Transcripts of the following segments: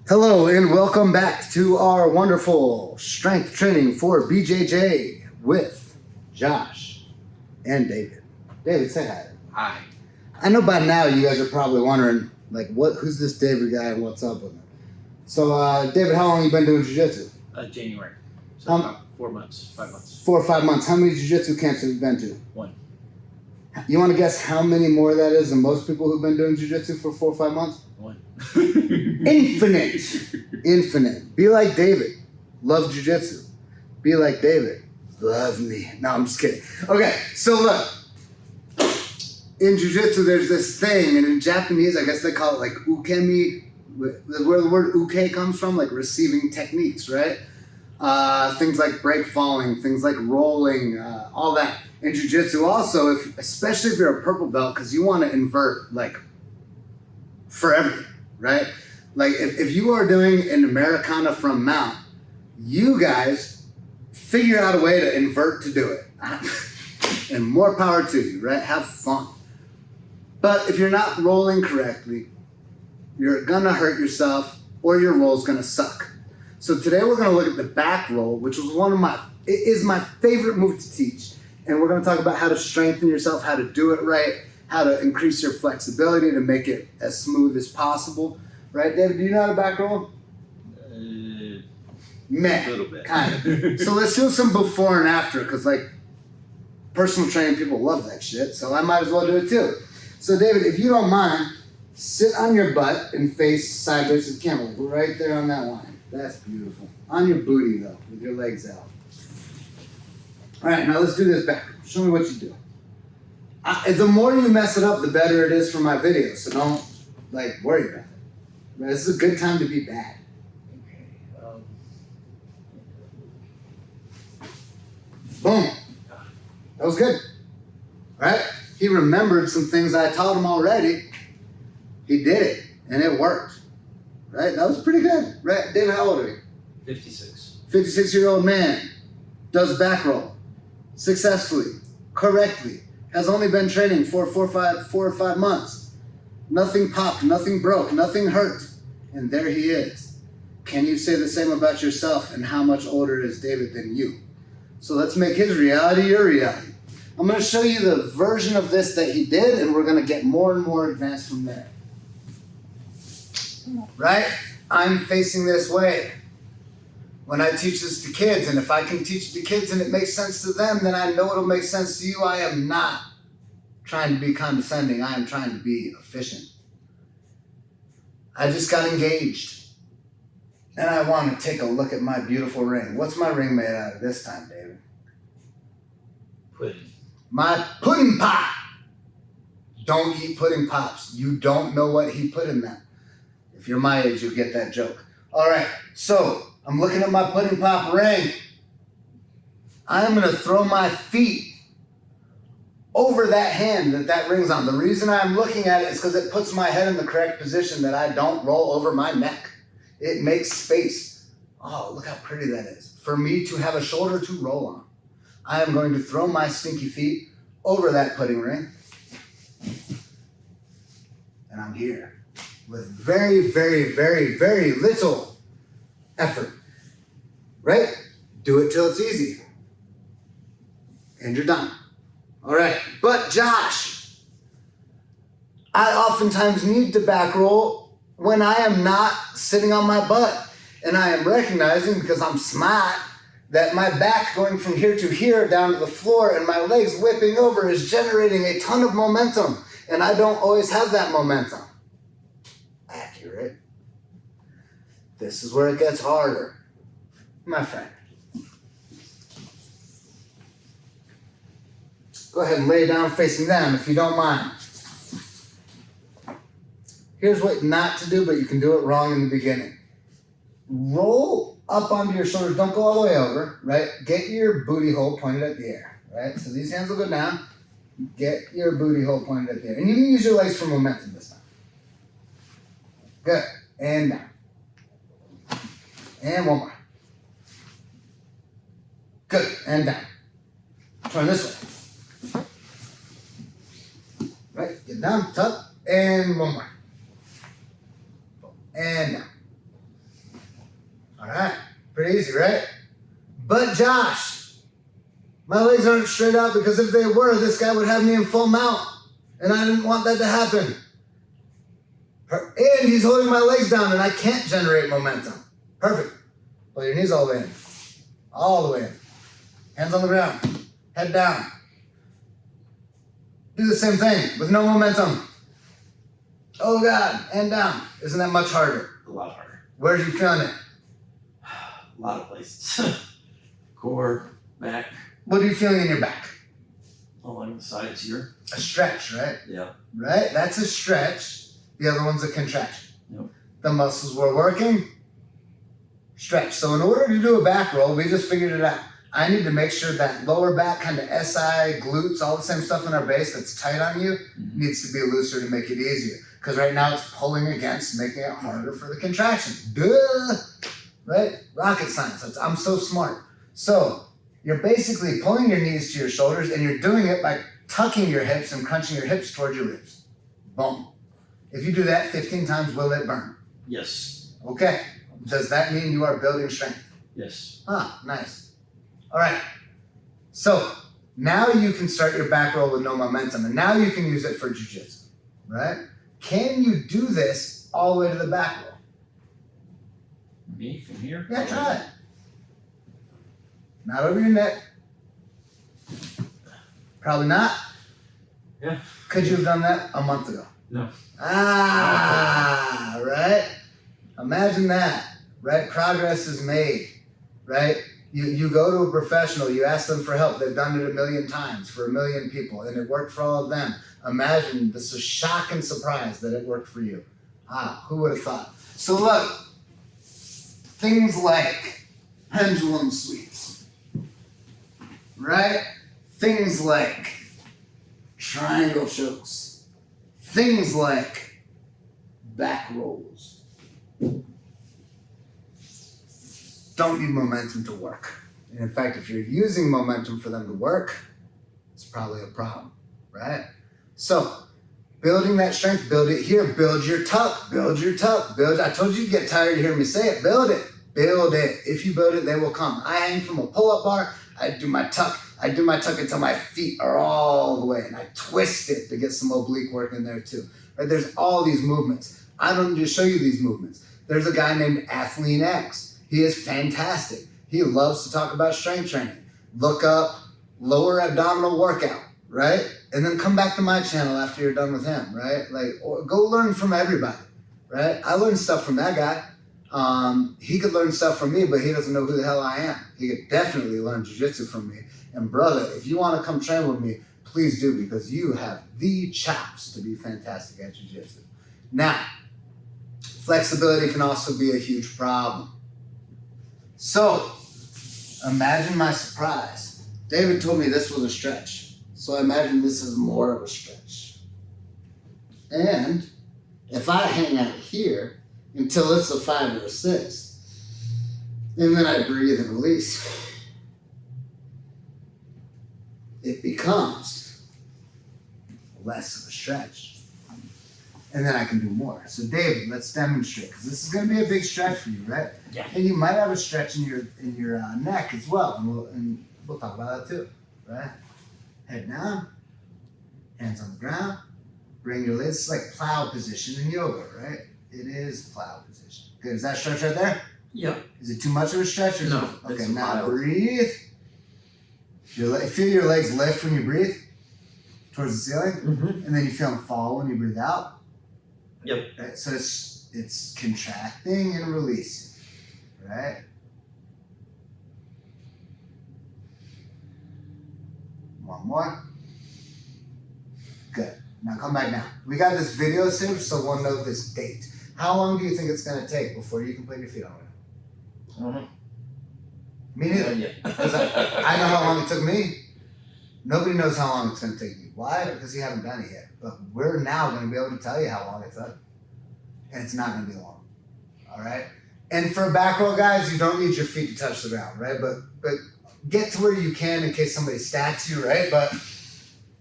Hello and welcome back to our wonderful strength training for BJJ with Josh and David. David, say hi. Hi. I know by now you guys are probably wondering, like, who's this David guy and what's up with him? So, David, how long you been doing jiu-jitsu? January. So about 4 months, 5 months. 4 or 5 months. How many jiu-jitsu camps have you been to? 1. You want to guess how many more that is than most people who've been doing jiu-jitsu for 4 or 5 months? 1. Infinite. Infinite. Be like David. Love jiu-jitsu. Be like David. Love me. No, I'm just kidding. Okay, so look. In jiu-jitsu, there's this thing, and in Japanese, I guess they call it like ukemi, where the word uke comes from, like receiving techniques, right? Things like break falling, things like rolling, all that. In jiu-jitsu also, especially if you're a purple belt, because you want to invert, like, for everything, right? Like, if you are doing an Americana from mount, you guys figure out a way to invert to do it. And more power to you, right? Have fun. But if you're not rolling correctly, you're gonna hurt yourself or your roll's gonna suck. So today we're gonna look at the back roll, which was it is my favorite move to teach. And we're gonna talk about how to strengthen yourself, how to do it right, how to increase your flexibility to make it as smooth as possible. Right, David, do you know how to back roll? Meh, a little bit. Kind of. So let's do some before and after, because like personal training people love that shit, so I might as well do it too. So David, if you don't mind, sit on your butt and face sideways to the camera, right there on that line. That's beautiful. On your booty though, with your legs out. All right, now let's do this back. Show me what you do. The more you mess it up, the better it is for my video, so don't like worry about it. This is a good time to be bad. Okay. Boom. That was good. Right? He remembered some things I taught him already. He did it, and it worked. Right? That was pretty good. Right? David, how old are you? 56. 56-year-old man. Does back roll. Successfully. Correctly. Has only been training for 4 or 5 months. Nothing popped. Nothing broke. Nothing hurt. And there he is. Can you say the same about yourself, and how much older is David than you? So let's make his reality your reality. I'm going to show you the version of this that he did, and we're going to get more and more advanced from there. Right? I'm facing this way. When I teach this to kids, and if I can teach it to kids and it makes sense to them, then I know it'll make sense to you. I am not trying to be condescending. I am trying to be efficient. I just got engaged. And I want to take a look at my beautiful ring. What's my ring made out of this time, David? Pudding. My pudding pop. Don't eat pudding pops. You don't know what he put in them. If you're my age, you'll get that joke. All right, so I'm looking at my pudding pop ring. I'm going to throw my feet over that hand that ring's on. The reason I'm looking at it is because it puts my head in the correct position that I don't roll over my neck. It makes space. Oh, look how pretty that is. For me to have a shoulder to roll on. I am going to throw my stinky feet over that pudding ring. And I'm here with very, very, very, very little effort. Right? Do it till it's easy. And you're done. All right. But Josh, I oftentimes need to back roll when I am not sitting on my butt. And I am recognizing, because I'm smart, that my back going from here to here down to the floor and my legs whipping over is generating a ton of momentum. And I don't always have that momentum. Accurate. This is where it gets harder, my friend. Go ahead and lay down facing them if you don't mind. Here's what not to do, but you can do it wrong in the beginning. Roll up onto your shoulders. Don't go all the way over, right? Get your booty hole pointed at the air, right? So these hands will go down. Get your booty hole pointed at the air. And you can use your legs for momentum this time. Good. And down. And one more. Good. And down. Turn this way. Right? Get down, tuck, and one more. And down. All right, pretty easy, right? But Josh, my legs aren't straight out because if they were, this guy would have me in full mount. And I didn't want that to happen. And he's holding my legs down and I can't generate momentum. Perfect. Pull your knees all the way in. All the way in. Hands on the ground. Head down. Do the same thing with no momentum. Oh God, and down. Isn't that much harder? A lot harder. Where's you feeling it? A lot of places. Core, back, What are you feeling in your back? along the sides here. A stretch, right? Yeah. Right? That's a stretch. The other one's a contraction. Yep. The muscles we're working, stretch. So in order to do a back roll, we just figured it out. I need to make sure that lower back, kind of SI, glutes, all the same stuff in our base that's tight on you, needs to be looser to make it easier. Because right now it's pulling against, making it harder for the contraction. Duh! Right? Rocket science. I'm so smart. So you're basically pulling your knees to your shoulders and you're doing it by tucking your hips and crunching your hips towards your ribs. Boom. If you do that 15 times, will it burn? Yes. Okay. Does that mean you are building strength? Yes. Ah, nice. All right. So now you can start your back roll with no momentum, and now you can use it for jiu-jitsu, right? Can you do this all the way to the back roll? Me from here? Yeah, try it. Not over your neck. Probably not. Yeah. Could you have done that a month ago? No. Ah, right? Imagine that, right? Progress is made, right? You go to a professional, you ask them for help. They've done it 1,000,000 times for 1,000,000 people, and it worked for all of them. Imagine this is shock and surprise that it worked for you. Ah, who would have thought? So look, things like pendulum sweeps, right? Things like triangle chokes, things like back rolls. Don't need momentum to work. And in fact, if you're using momentum for them to work, it's probably a problem, right? So, building that strength, build it here, build your tuck, build your tuck, build. I told you to get tired of hearing me say it, build it, build it. If you build it, they will come. I hang from a pull-up bar, I do my tuck until my feet are all the way, and I twist it to get some oblique work in there too. Right? There's all these movements. I don't need to show you these movements. There's a guy named Athlean X. He is fantastic. He loves to talk about strength training. Look up lower abdominal workout, right? And then come back to my channel after you're done with him, right? Like, or go learn from everybody, right? I learned stuff from that guy. He could learn stuff from me, but he doesn't know who the hell I am. He could definitely learn jiu-jitsu from me. And brother, if you want to come train with me, please do, because you have the chops to be fantastic at jiu-jitsu. Now, flexibility can also be a huge problem. So, imagine my surprise. David told me this was a stretch. So I imagine this is more of a stretch. And if I hang out here until it's a 5 or a 6, and then I breathe and release, it becomes less of a stretch. And then I can do more. So David, let's demonstrate, because this is going to be a big stretch for you, right? Yeah. And you might have a stretch in your neck as well, and we'll talk about that too, right? Head down, hands on the ground, bring your legs. It's like plow position in yoga, right? It is plow position. Good. Is that stretch right there? Yep. Is it too much of a stretch? Or No, is it, it's okay, now mild. breathe. Feel your legs lift when you breathe towards the ceiling, Mm-hmm. and then you feel them fall when you breathe out. Yep. Right? So it's contracting and releasing, right? One more. Good. Now come back down. We got this video saved, so we'll know this date. How long do you think it's going to take before you can put your feet on it? Mm-hmm. Me neither. Yeah. Because I know how long it took me. Nobody knows how long it's going to take you. Why? Because you haven't done it yet. But we're now going to be able to tell you how long it took. And it's not going to be long. All right? And for back roll, guys, you don't need your feet to touch the ground, right? But get to where you can in case somebody stacks you, right? But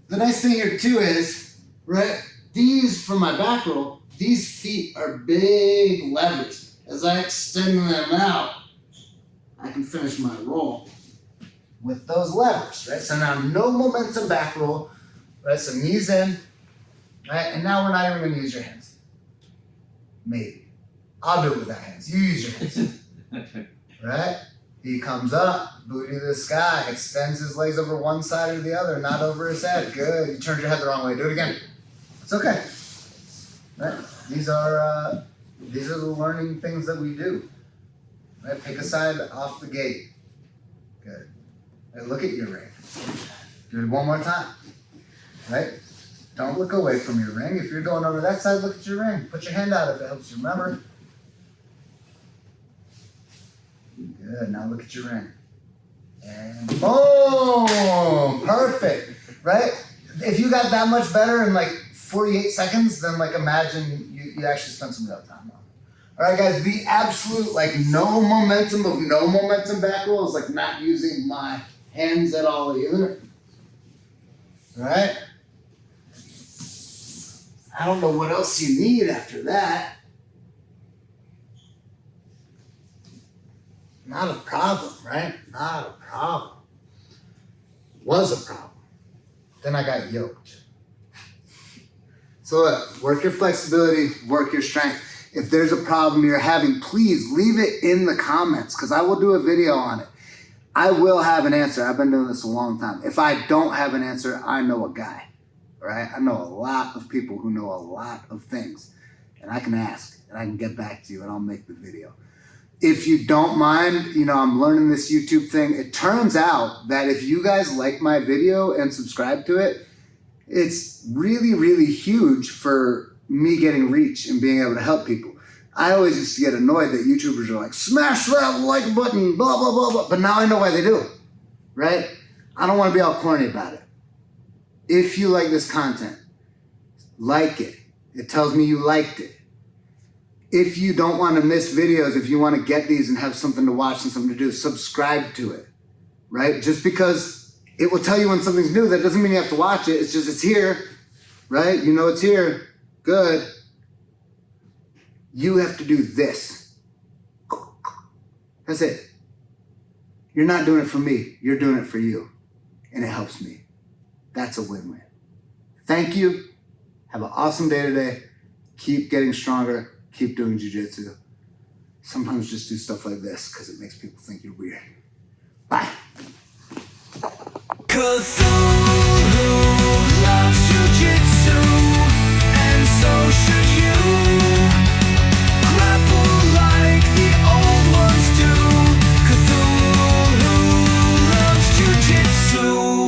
the nice thing here, too, is, right, these, for my back roll, these feet are big levers. As I extend them out, I can finish my roll with those levers, right? So now no momentum back roll, right? So knees in, right? And now we're not even gonna use your hands. Maybe. I'll do it without hands. You use your hands, right? He comes up, booty to the sky, extends his legs over one side or the other, not over his head. Good. You turned your head the wrong way. Do it again. It's okay. Right? These are the learning things that we do. Right? Pick a side off the gate. Good. And look at your ring. Do it one more time. Right? Don't look away from your ring. If you're going over that side, look at your ring. Put your hand out if it helps you remember. Good. Now look at your ring. And boom! Perfect. Right? If you got that much better in like 48 seconds, then like imagine you actually spent some real time on it. All right, guys, the absolute like no momentum back roll is like not using my hands at all either. All right? I don't know what else you need after that. Not a problem, right? Not a problem. Was a problem. Then I got yoked. So look, work your flexibility, work your strength. If there's a problem you're having, please leave it in the comments because I will do a video on it. I will have an answer. I've been doing this a long time. If I don't have an answer, I know a guy, right? I know a lot of people who know a lot of things and I can ask and I can get back to you and I'll make the video. If you don't mind, you know, I'm learning this YouTube thing. It turns out that if you guys like my video and subscribe to it, it's really, really huge for me getting reach and being able to help people. I always used to get annoyed that YouTubers are like, smash that like button, blah, blah, blah, blah. But now I know why they do it, right? I don't want to be all corny about it. If you like this content, like it. It tells me you liked it. If you don't want to miss videos, if you want to get these and have something to watch and something to do, subscribe to it, right? Just because it will tell you when something's new, that doesn't mean you have to watch it. It's just, it's here, right? You know it's here. Good. You have to do this. That's it. You're not doing it for me. You're doing it for you. And it helps me. That's a win-win. Thank you. Have an awesome day today. Keep getting stronger. Keep doing jiu-jitsu. Sometimes just do stuff like this because it makes people think you're weird. Bye.